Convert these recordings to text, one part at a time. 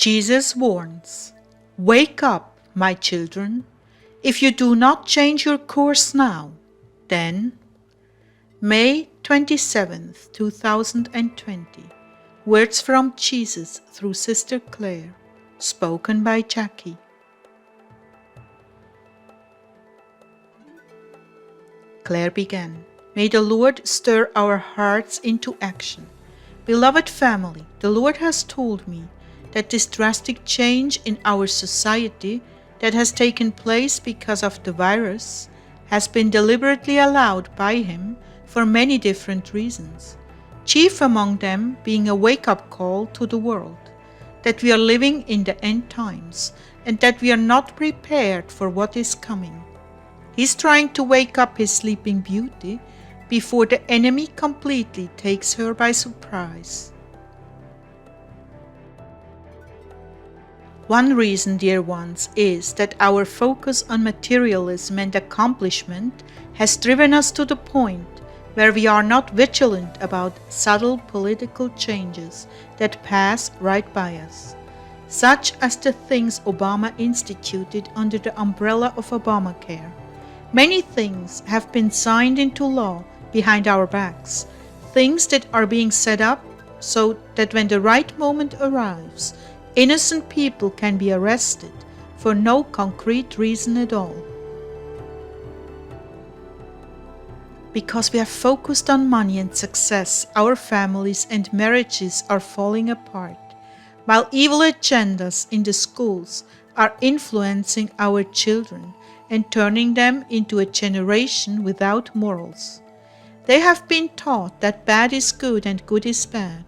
Jesus warns, "Wake up, my children. If you do not change your course now, then..." May 27th, 2020. Words from Jesus through Sister Clare, spoken by Jackie. Clare began, "May the Lord stir our hearts into action. Beloved family, the Lord has told me that this drastic change in our society that has taken place because of the virus has been deliberately allowed by Him for many different reasons, chief among them being a wake-up call to the world, that we are living in the end times and that we are not prepared for what is coming. He's trying to wake up His sleeping beauty before the enemy completely takes her by surprise. One reason, dear ones, is that our focus on materialism and accomplishment has driven us to the point where we are not vigilant about subtle political changes that pass right by us, such as the things Obama instituted under the umbrella of Obamacare. Many things have been signed into law behind our backs, things that are being set up so that when the right moment arrives, innocent people can be arrested for no concrete reason at all. Because we are focused on money and success, our families and marriages are falling apart, while evil agendas in the schools are influencing our children and turning them into a generation without morals. They have been taught that bad is good and good is bad.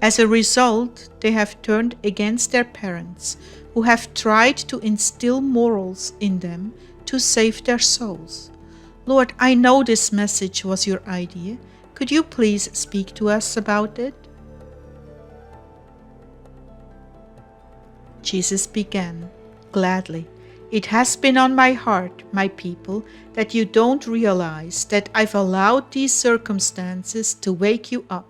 As a result, they have turned against their parents, who have tried to instill morals in them to save their souls. Lord, I know this message was your idea. Could you please speak to us about it? Jesus began, "Gladly. It has been on my heart, my people, that you don't realize that I've allowed these circumstances to wake you up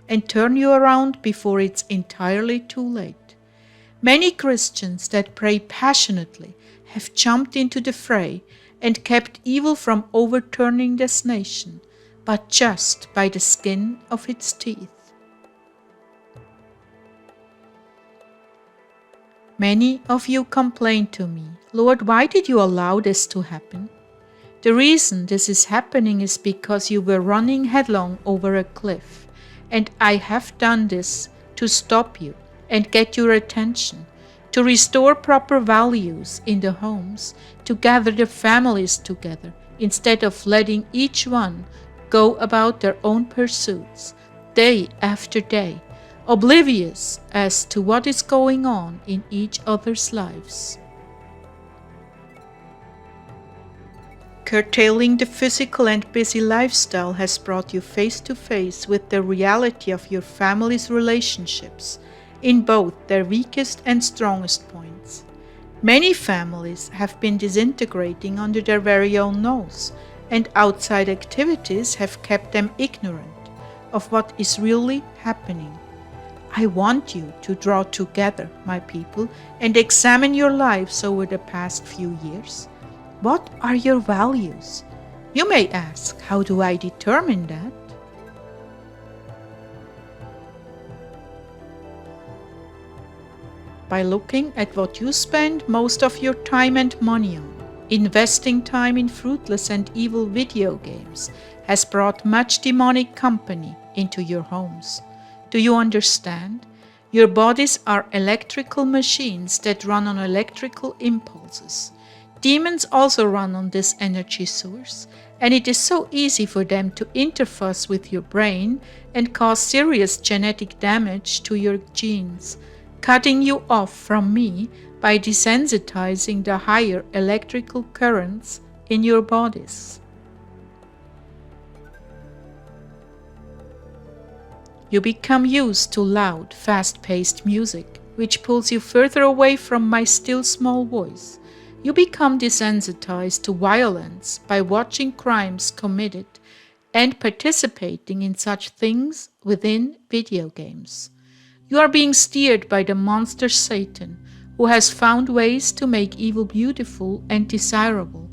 and turn you around before it's entirely too late. Many Christians that pray passionately have jumped into the fray and kept evil from overturning this nation, but just by the skin of its teeth. Many of you complain to me, 'Lord, why did you allow this to happen?' The reason this is happening is because you were running headlong over a cliff, and I have done this to stop you and get your attention, to restore proper values in the homes, to gather the families together, instead of letting each one go about their own pursuits, day after day, oblivious as to what is going on in each other's lives. Curtailing the physical and busy lifestyle has brought you face to face with the reality of your family's relationships in both their weakest and strongest points. Many families have been disintegrating under their very own nose, and outside activities have kept them ignorant of what is really happening. I want you to draw together, my people, and examine your lives over the past few years. What are your values? You may ask, how do I determine that? By looking at what you spend most of your time and money on. Investing time in fruitless and evil video games has brought much demonic company into your homes. Do you understand? Your bodies are electrical machines that run on electrical impulses. Demons also run on this energy source, and it is so easy for them to interface with your brain and cause serious genetic damage to your genes, cutting you off from me by desensitizing the higher electrical currents in your bodies. You become used to loud, fast-paced music, which pulls you further away from my still small voice. You become desensitized to violence by watching crimes committed and participating in such things within video games. You are being steered by the monster Satan, who has found ways to make evil beautiful and desirable,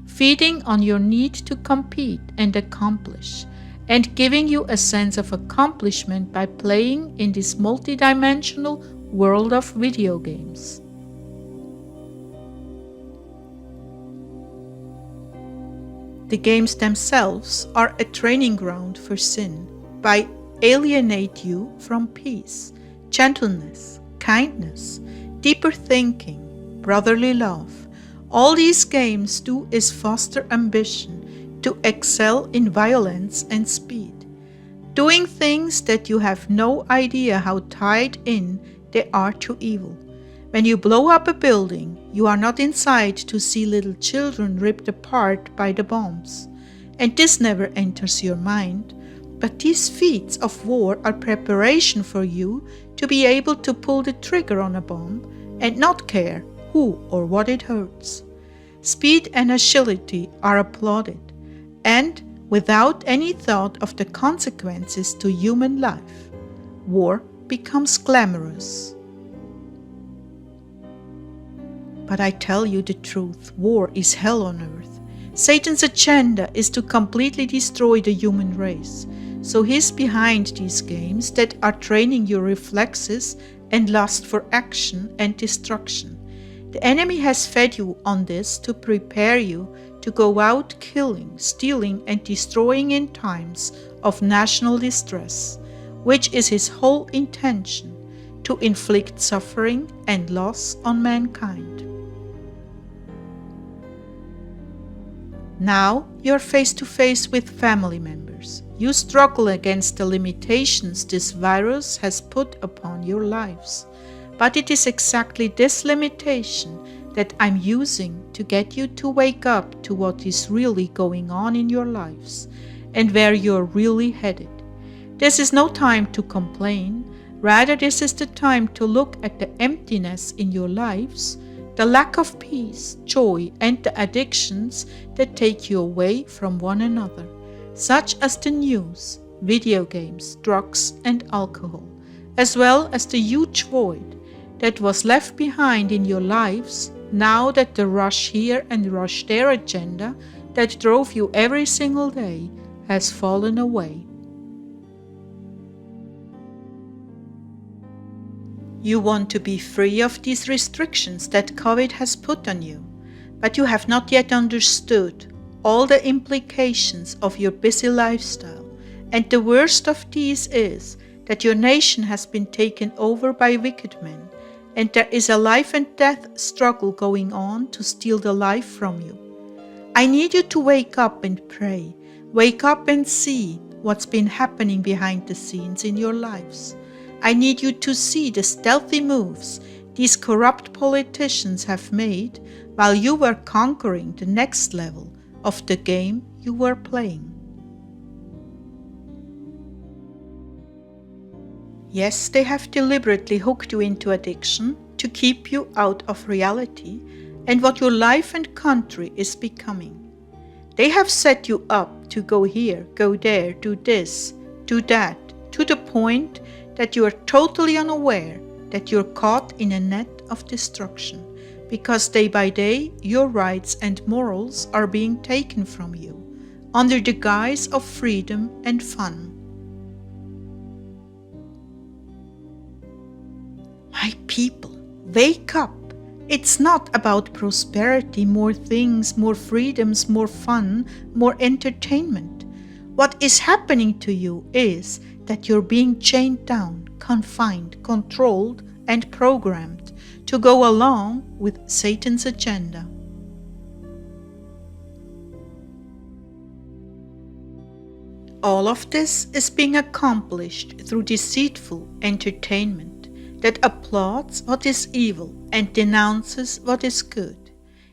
feeding on your need to compete and accomplish, and giving you a sense of accomplishment by playing in this multidimensional world of video games. The games themselves are a training ground for sin by alienate you from peace, gentleness, kindness, deeper thinking, brotherly love. All these games do is foster ambition to excel in violence and speed, doing things that you have no idea how tied in they are to evil. When you blow up a building, you are not inside to see little children ripped apart by the bombs. And this never enters your mind. But these feats of war are preparation for you to be able to pull the trigger on a bomb and not care who or what it hurts. Speed and agility are applauded, and without any thought of the consequences to human life, war becomes glamorous. But I tell you the truth, war is hell on earth. Satan's agenda is to completely destroy the human race. So he's behind these games that are training your reflexes and lust for action and destruction. The enemy has fed you on this to prepare you to go out killing, stealing, and destroying in times of national distress, which is his whole intention, to inflict suffering and loss on mankind. Now you're face to face with family members. You struggle against the limitations this virus has put upon your lives. But it is exactly this limitation that I'm using to get you to wake up to what is really going on in your lives and where you're really headed. This is no time to complain. Rather, this is the time to look at the emptiness in your lives, the lack of peace, joy, and the addictions that take you away from one another, such as the news, video games, drugs, and alcohol, as well as the huge void that was left behind in your lives now that the rush here and rush there agenda that drove you every single day has fallen away. You want to be free of these restrictions that COVID has put on you, but you have not yet understood all the implications of your busy lifestyle. And the worst of these is that your nation has been taken over by wicked men, and there is a life and death struggle going on to steal the life from you. I need you to wake up and pray. Wake up and see what's been happening behind the scenes in your lives. I need you to see the stealthy moves these corrupt politicians have made while you were conquering the next level of the game you were playing. Yes, they have deliberately hooked you into addiction to keep you out of reality and what your life and country is becoming. They have set you up to go here, go there, do this, do that, to the point that you are totally unaware that you're caught in a net of destruction, because day by day your rights and morals are being taken from you under the guise of freedom and fun. My people, wake up! It's not about prosperity, more things, more freedoms, more fun, more entertainment. What is happening to you is that you're being chained down, confined, controlled, and programmed to go along with Satan's agenda. All of this is being accomplished through deceitful entertainment that applauds what is evil and denounces what is good.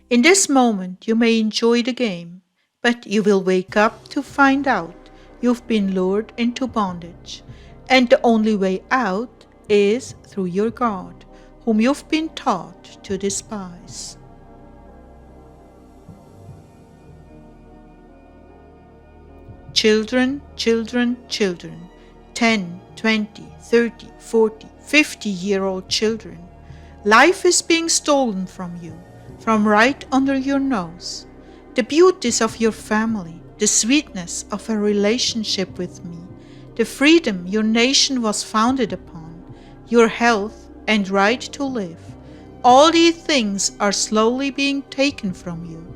In this moment, you may enjoy the game, but you will wake up to find out you've been lured into bondage, and the only way out is through your God, whom you've been taught to despise. Children, children, children, 10, 20, 30, 40, 50-year-old children. Life is being stolen from you, from right under your nose. The beauties of your family, the sweetness of a relationship with me, the freedom your nation was founded upon, your health and right to live. All these things are slowly being taken from you.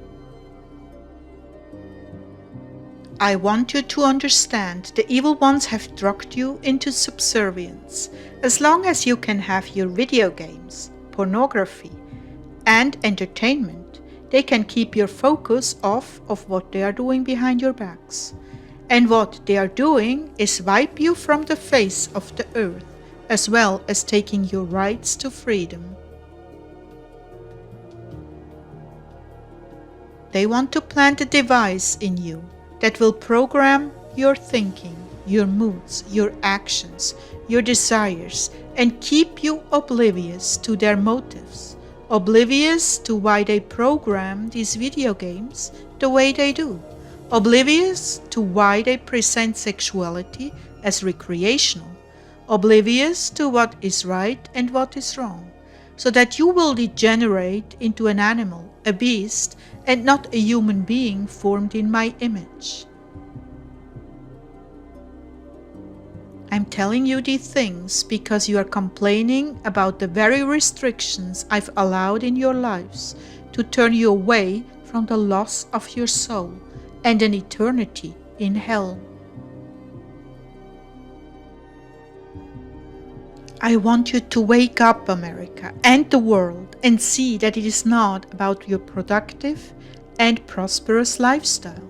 I want you to understand the evil ones have drugged you into subservience. As long as you can have your video games, pornography, and entertainment, they can keep your focus off of what they are doing behind your backs. And what they are doing is wipe you from the face of the earth, as well as taking your rights to freedom. They want to plant a device in you that will program your thinking, your moods, your actions, your desires, and keep you oblivious to their motives, oblivious to why they program these video games the way they do, oblivious to why they present sexuality as recreational, oblivious to what is right and what is wrong, so that you will degenerate into an animal, a beast, and not a human being formed in my image. I'm telling you these things because you are complaining about the very restrictions I've allowed in your lives to turn you away from the loss of your soul and an eternity in hell. I want you to wake up, America, and the world, and see that it is not about your productive and prosperous lifestyle.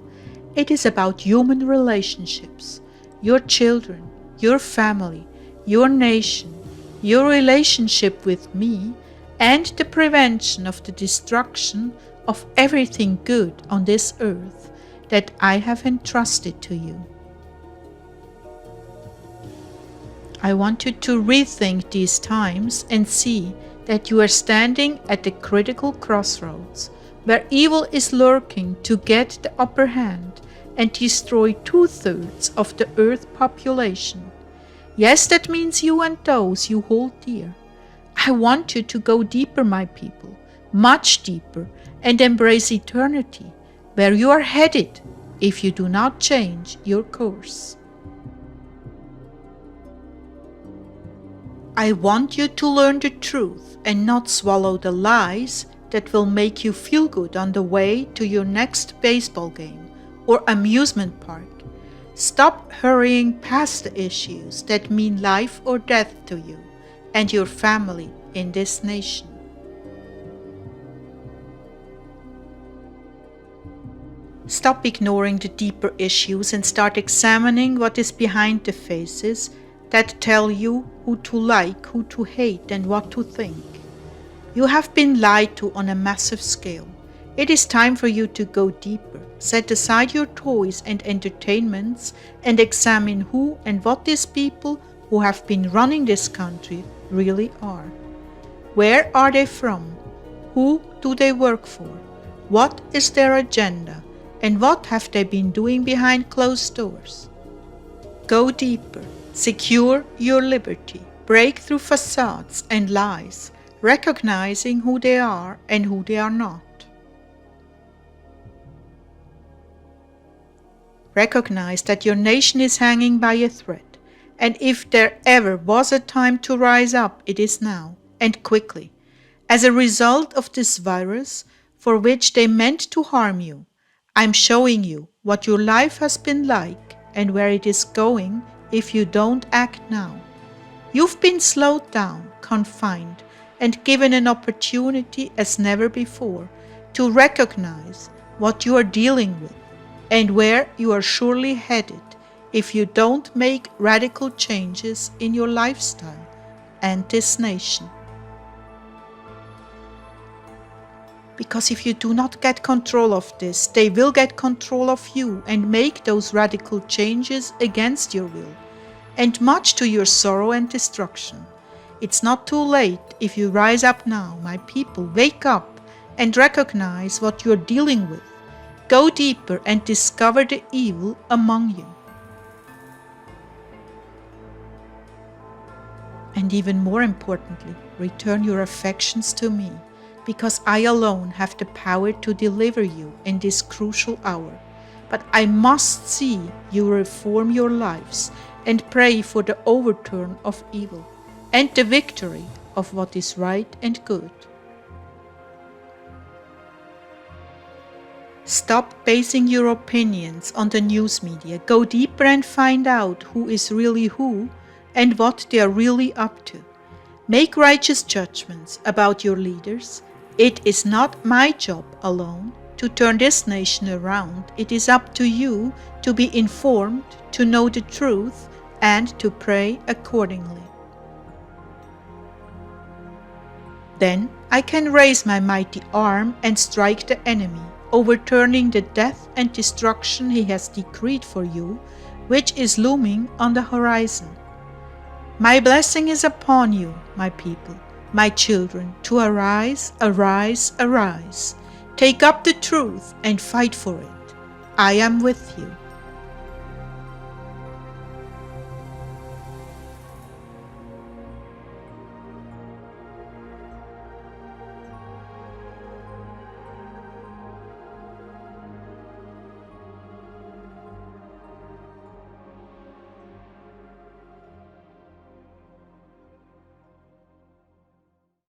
It is about human relationships, your children, your family, your nation, your relationship with me, and the prevention of the destruction of everything good on this earth that I have entrusted to you. I want you to rethink these times and see that you are standing at the critical crossroads where evil is lurking to get the upper hand and destroy 2/3 of the earth population. Yes, that means you and those you hold dear. I want you to go deeper, my people, much deeper, and embrace eternity, where you are headed if you do not change your course. I want you to learn the truth and not swallow the lies that will make you feel good on the way to your next baseball game or amusement park. Stop hurrying past the issues that mean life or death to you and your family in this nation. Stop ignoring the deeper issues and start examining what is behind the faces that tell you who to like, who to hate, and what to think. You have been lied to on a massive scale. It is time for you to go deeper. Set aside your toys and entertainments and examine who and what these people who have been running this country really are. Where are they from? Who do they work for? What is their agenda? And what have they been doing behind closed doors? Go deeper. Secure your liberty. Break through facades and lies, recognizing who they are and who they are not. Recognize that your nation is hanging by a thread, and if there ever was a time to rise up, it is now, and quickly. As a result of this virus, for which they meant to harm you, I'm showing you what your life has been like and where it is going if you don't act now. You've been slowed down, confined, and given an opportunity as never before to recognize what you are dealing with and where you are surely headed if you don't make radical changes in your lifestyle and this nation. Because if you do not get control of this, they will get control of you and make those radical changes against your will, and much to your sorrow and destruction. It's not too late if you rise up now, my people. Wake up and recognize what you're dealing with. Go deeper and discover the evil among you. And even more importantly, return your affections to me, because I alone have the power to deliver you in this crucial hour. But I must see you reform your lives and pray for the overturn of evil and the victory of what is right and good. Stop basing your opinions on the news media. Go deeper and find out who is really who and what they are really up to. Make righteous judgments about your leaders. It is not my job alone to turn this nation around. It is up to you to be informed, to know the truth, and to pray accordingly. Then I can raise my mighty arm and strike the enemy, overturning the death and destruction he has decreed for you, which is looming on the horizon. My blessing is upon you, my people, my children, to arise, arise, arise. Take up the truth and fight for it. I am with you.